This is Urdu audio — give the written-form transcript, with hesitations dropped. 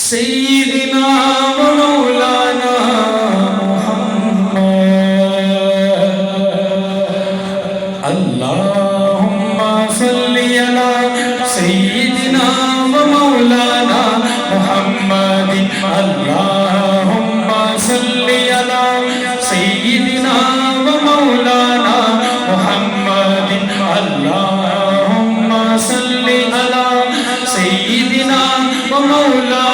سيدنا ومولانا محمد اللهم صل على سيدنا ومولانا محمد اللهم صل على سيدنا ومولانا محمد اللهم صل على سيدنا ومولانا